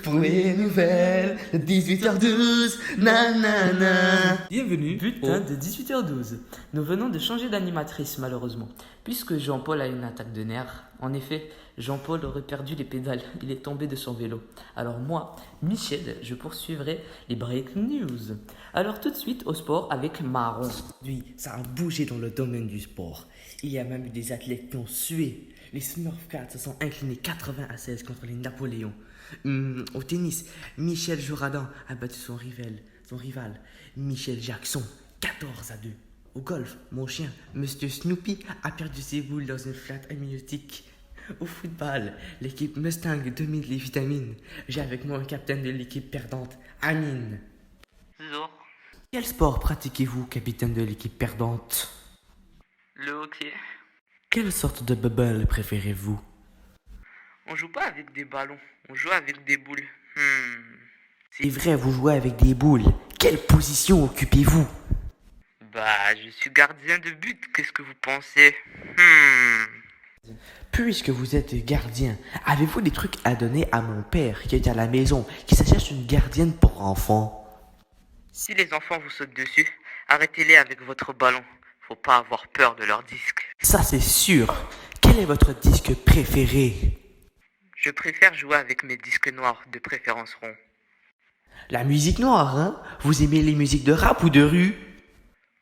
pour les nouvelles, 18h12, nanana. Bienvenue Bulletin de 18h12. Nous venons de changer d'animatrice malheureusement, puisque Jean-Paul a une attaque de nerfs. En effet, Jean-Paul aurait perdu les pédales, il est tombé de son vélo. Alors moi, Michel, je poursuivrai les break news. Alors tout de suite au sport avec Marron. Oui, ça a bougé dans le domaine du sport. Il y a même eu des athlètes qui ont sué. Les Smurf Cats se sont inclinés 80-16 contre les Napoléons. Au tennis, Michel Jourdain a battu son rival, Michel Jackson, 14-2. Au golf, mon chien, Monsieur Snoopy, a perdu ses boules dans une flatte amniotique. Au football, l'équipe Mustang domine les vitamines. J'ai avec moi un capitaine de l'équipe perdante, Amine. Bonjour. Quel sport pratiquez-vous, capitaine de l'équipe perdante? Le hockey. Quelle sorte de bubble préférez-vous? On joue pas avec des ballons, on joue avec des boules. C'est vrai, vous jouez avec des boules. Quelle position occupez-vous? Bah, je suis gardien de but, qu'est-ce que vous pensez? Puisque vous êtes gardien, avez-vous des trucs à donner à mon père qui est à la maison, qui s'achète une gardienne pour enfants? Si les enfants vous sautent dessus, arrêtez-les avec votre ballon. Faut pas avoir peur de leur disque. Ça c'est sûr. Quel est votre disque préféré? Je préfère jouer avec mes disques noirs, de préférence ronds. La musique noire, hein? Vous aimez les musiques de rap ou de rue?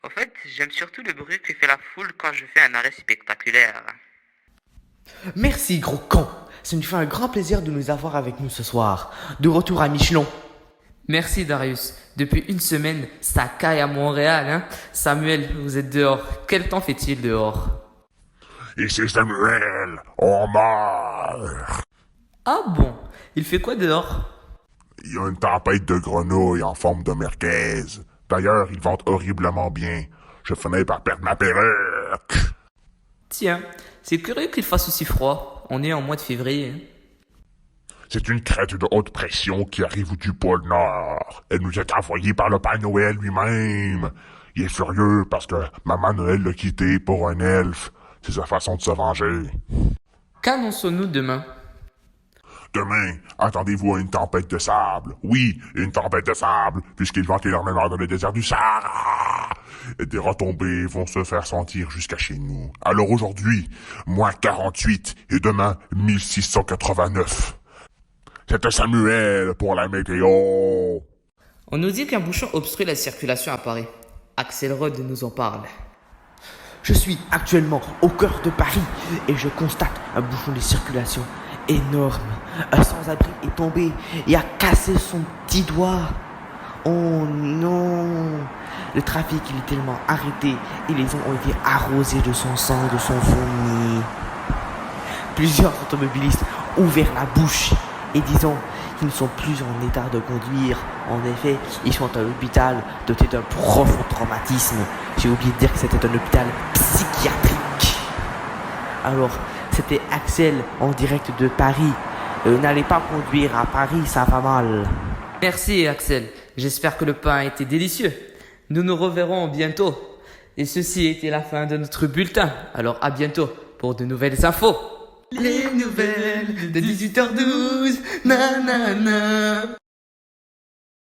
En fait, j'aime surtout le bruit que fait la foule quand je fais un arrêt spectaculaire. Merci gros con. Ça nous fait un grand plaisir de nous avoir avec nous ce soir. De retour à Michelon. Merci Darius. Depuis une semaine, ça caille à Montréal, hein. Samuel, vous êtes dehors. Quel temps fait-il dehors? Ici Samuel, on meurt. Ah bon? Il fait quoi dehors? Il y a une tempête de grenouilles en forme de merguez. D'ailleurs, il vente horriblement bien. Je finis par perdre ma perruque. Tiens, c'est curieux qu'il fasse aussi froid. On est en mois de février, hein. C'est une crête de haute pression qui arrive du pôle Nord. Elle nous est envoyée par le Père Noël lui-même. Il est furieux parce que Maman Noël l'a quitté pour un elfe. C'est sa façon de se venger. Qu'annonçons-nous demain? Demain, attendez-vous à une tempête de sable. Oui, une tempête de sable, puisqu'il vente énormément dans le désert du Sahara. Et des retombées vont se faire sentir jusqu'à chez nous. Alors aujourd'hui, moins 48 et demain, 1689. C'était Samuel pour la météo. On nous dit qu'un bouchon obstrue la circulation à Paris. Axel Rod nous en parle. Je suis actuellement au cœur de Paris et je constate un bouchon de circulation énorme. Un sans-abri est tombé et a cassé son petit doigt. Oh non! Le trafic il est tellement arrêté et les gens ont été arrosés de son sang et de son vomi. Plusieurs automobilistes ont ouvert la bouche et disant qu'ils ne sont plus en état de conduire. En effet, ils sont à l'hôpital doté d'un profond traumatisme. J'ai oublié de dire que c'était un hôpital psychiatrique. Alors, c'était Axel en direct de Paris. N'allez pas conduire à Paris, ça va mal. Merci Axel. J'espère que le pain a été délicieux. Nous nous reverrons bientôt. Et ceci a été la fin de notre bulletin. Alors à bientôt pour de nouvelles infos. Les nouvelles de 18h12, nanana.